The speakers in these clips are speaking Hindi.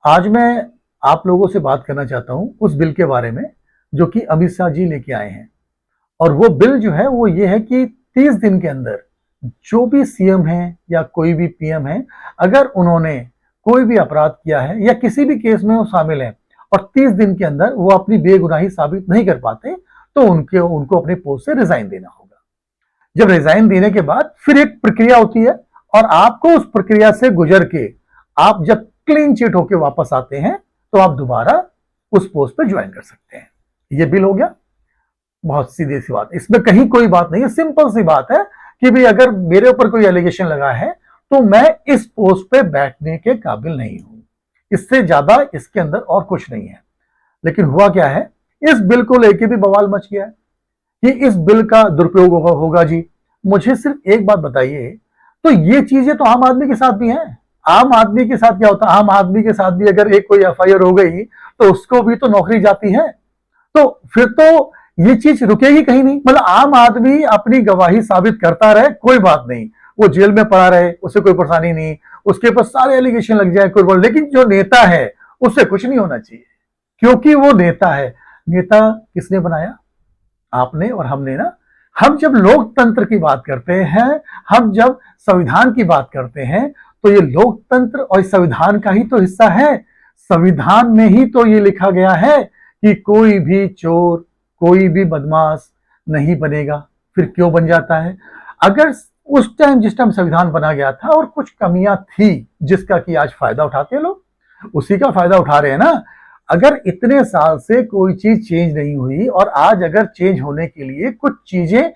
आज मैं आप लोगों से बात करना चाहता हूं उस बिल के बारे में जो कि अमित शाह जी लेके आए हैं। और वो बिल जो है वो ये है कि 30 दिन के अंदर जो भी सीएम है या कोई भी पीएम है, अगर उन्होंने कोई भी अपराध किया है या किसी भी केस में वो शामिल है और 30 दिन के अंदर वो अपनी बेगुनाही साबित नहीं कर पाते, तो उनके उनको अपने पोस्ट से रिजाइन देना होगा। जब रिजाइन देने के बाद फिर एक प्रक्रिया होती है और आपको उस प्रक्रिया से गुजर के आप जब क्लीन चिट होके वापस आते हैं तो आप दोबारा उस पोस्ट पे ज्वाइन कर सकते हैं। ये बिल हो गया। बहुत सीधी सी बात, इसमें कहीं कोई बात नहीं है, सिंपल सी बात है कि भाई अगर मेरे ऊपर कोई एलिगेशन लगा है तो मैं इस पोस्ट पे बैठने के काबिल नहीं हूं। इससे ज्यादा इसके अंदर और कुछ नहीं है। लेकिन हुआ क्या है, इस बिल को लेके भी बवाल मच गया है कि इस बिल का दुरुपयोग होगा जी। मुझे सिर्फ एक बात बताइए, तो ये चीजें तो आम आदमी के साथ भी हैं। आम आदमी के साथ क्या होता है, आम आदमी के साथ भी अगर एक कोई एफआईआर हो गई तो उसको भी तो नौकरी जाती है। तो फिर तो ये चीज रुकेगी कहीं नहीं। मतलब आम आदमी अपनी गवाही साबित करता रहे, कोई बात नहीं, वो जेल में पड़ा रहे, उससे कोई परेशानी नहीं, उसके ऊपर सारे एलिगेशन लग जाए, कोई बोल। लेकिन जो नेता है उससे कुछ नहीं होना चाहिए, क्योंकि वो नेता है। नेता किसने बनाया? आपने और हमने ना। हम जब लोकतंत्र की बात करते हैं, हम जब संविधान की बात करते हैं, तो ये लोकतंत्र और संविधान का ही तो हिस्सा है। संविधान में ही तो ये लिखा गया है कि कोई भी चोर, कोई भी बदमाश नहीं बनेगा। फिर क्यों बन जाता है? अगर उस टाइम जिस टाइम संविधान बना गया था और कुछ कमियां थी जिसका कि आज फायदा उठाते हैं लोग, उसी का फायदा उठा रहे हैं ना। अगर इतने साल से कोई चीज चेंज नहीं हुई और आज अगर चेंज होने के लिए कुछ चीजें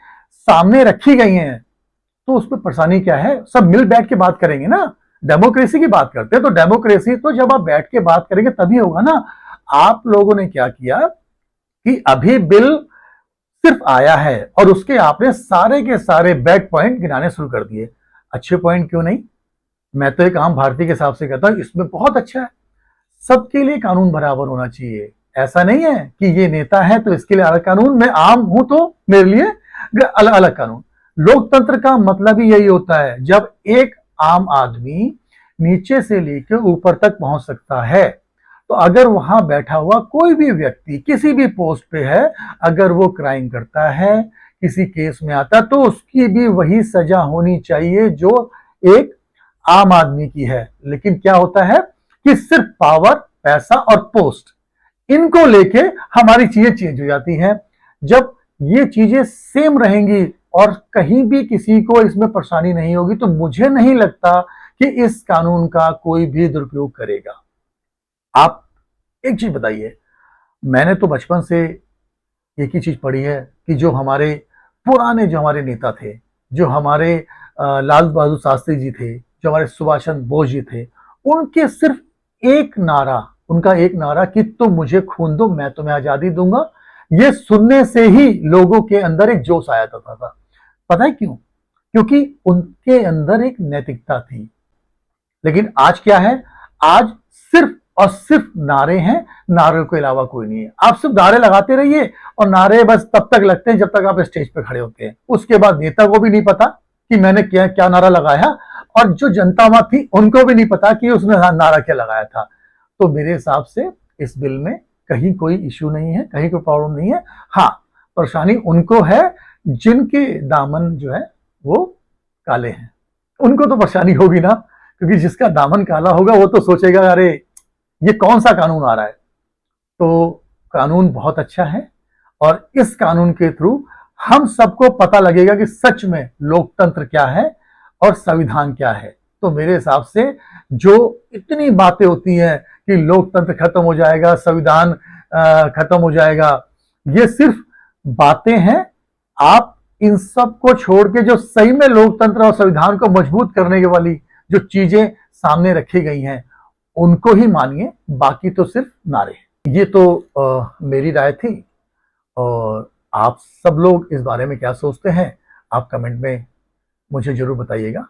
सामने रखी गई हैं, तो उसमें परेशानी क्या है? सब मिल बैठ के बात करेंगे ना। डेमोक्रेसी की बात करते हैं तो डेमोक्रेसी तो जब आप बैठ के बात करेंगे तभी होगा ना। आप लोगों ने क्या किया कि अभी बिल सिर्फ आया है और उसके आपने सारे के सारे बैड पॉइंट गिनाने शुरू कर दिए। अच्छे पॉइंट क्यों नहीं? मैं तो एक आम भारतीय के हिसाब से कहता हूं इसमें बहुत अच्छा है। सबके लिए कानून बराबर होना चाहिए। ऐसा नहीं है कि ये नेता है तो इसके लिए अलग कानून, मैं आम हूं तो मेरे लिए अलग अलग कानून। लोकतंत्र का मतलब ही यही होता है, जब एक आम आदमी नीचे से लेकर ऊपर तक पहुंच सकता है। तो अगर वहां बैठा हुआ कोई भी व्यक्ति किसी भी पोस्ट पे है, अगर वो क्राइम करता है, किसी केस में आता है, तो उसकी भी वही सजा होनी चाहिए जो एक आम आदमी की है। लेकिन क्या होता है कि सिर्फ पावर, पैसा और पोस्ट, इनको लेके हमारी चीजें चेंज हो जाती हैं। जब ये चीजें सेम रहेंगी और कहीं भी किसी को इसमें परेशानी नहीं होगी, तो मुझे नहीं लगता कि इस कानून का कोई भी दुरुपयोग करेगा। आप एक चीज बताइए, मैंने तो बचपन से एक ही चीज पढ़ी है कि जो हमारे पुराने जो हमारे नेता थे, जो हमारे लाल बहादुर शास्त्री जी थे, जो हमारे सुभाष चंद्र बोस जी थे, उनके सिर्फ एक नारा, उनका एक नारा कि तुम मुझे खून दो मैं तुम्हें आजादी दूंगा, ये सुनने से ही लोगों के अंदर एक जोश आया था। पता है क्यों? क्योंकि उनके अंदर एक नैतिकता थी। लेकिन आज क्या है? आज सिर्फ और सिर्फ नारे हैं, नारे के अलावा कोई नहीं है। आप सिर्फ नारे लगाते रहिए और नारे बस तब तक लगते हैं जब तक आप स्टेज पे खड़े होते हैं। उसके बाद नेता को भी नहीं पता कि मैंने क्या क्या नारा लगाया, और जो जनता वहां थी उनको भी नहीं पता कि उसने नारा क्या लगाया था। तो मेरे हिसाब से इस बिल में कहीं कोई इश्यू नहीं है, कहीं कोई प्रॉब्लम नहीं है। हाँ, परेशानी उनको है जिनके दामन जो है वो काले हैं। उनको तो परेशानी होगी ना, क्योंकि जिसका दामन काला होगा वो तो सोचेगा अरे ये कौन सा कानून आ रहा है। तो कानून बहुत अच्छा है और इस कानून के थ्रू हम सबको पता लगेगा कि सच में लोकतंत्र क्या है और संविधान क्या है। तो मेरे हिसाब से जो इतनी बातें होती हैं कि लोकतंत्र खत्म हो जाएगा, संविधान खत्म हो जाएगा, ये सिर्फ बातें हैं। आप इन सब को छोड़ के जो सही में लोकतंत्र और संविधान को मजबूत करने के वाली जो चीजें सामने रखी गई हैं उनको ही मानिए, बाकी तो सिर्फ नारे। ये तो मेरी राय थी। और आप सब लोग इस बारे में क्या सोचते हैं, आप कमेंट में मुझे जरूर बताइएगा।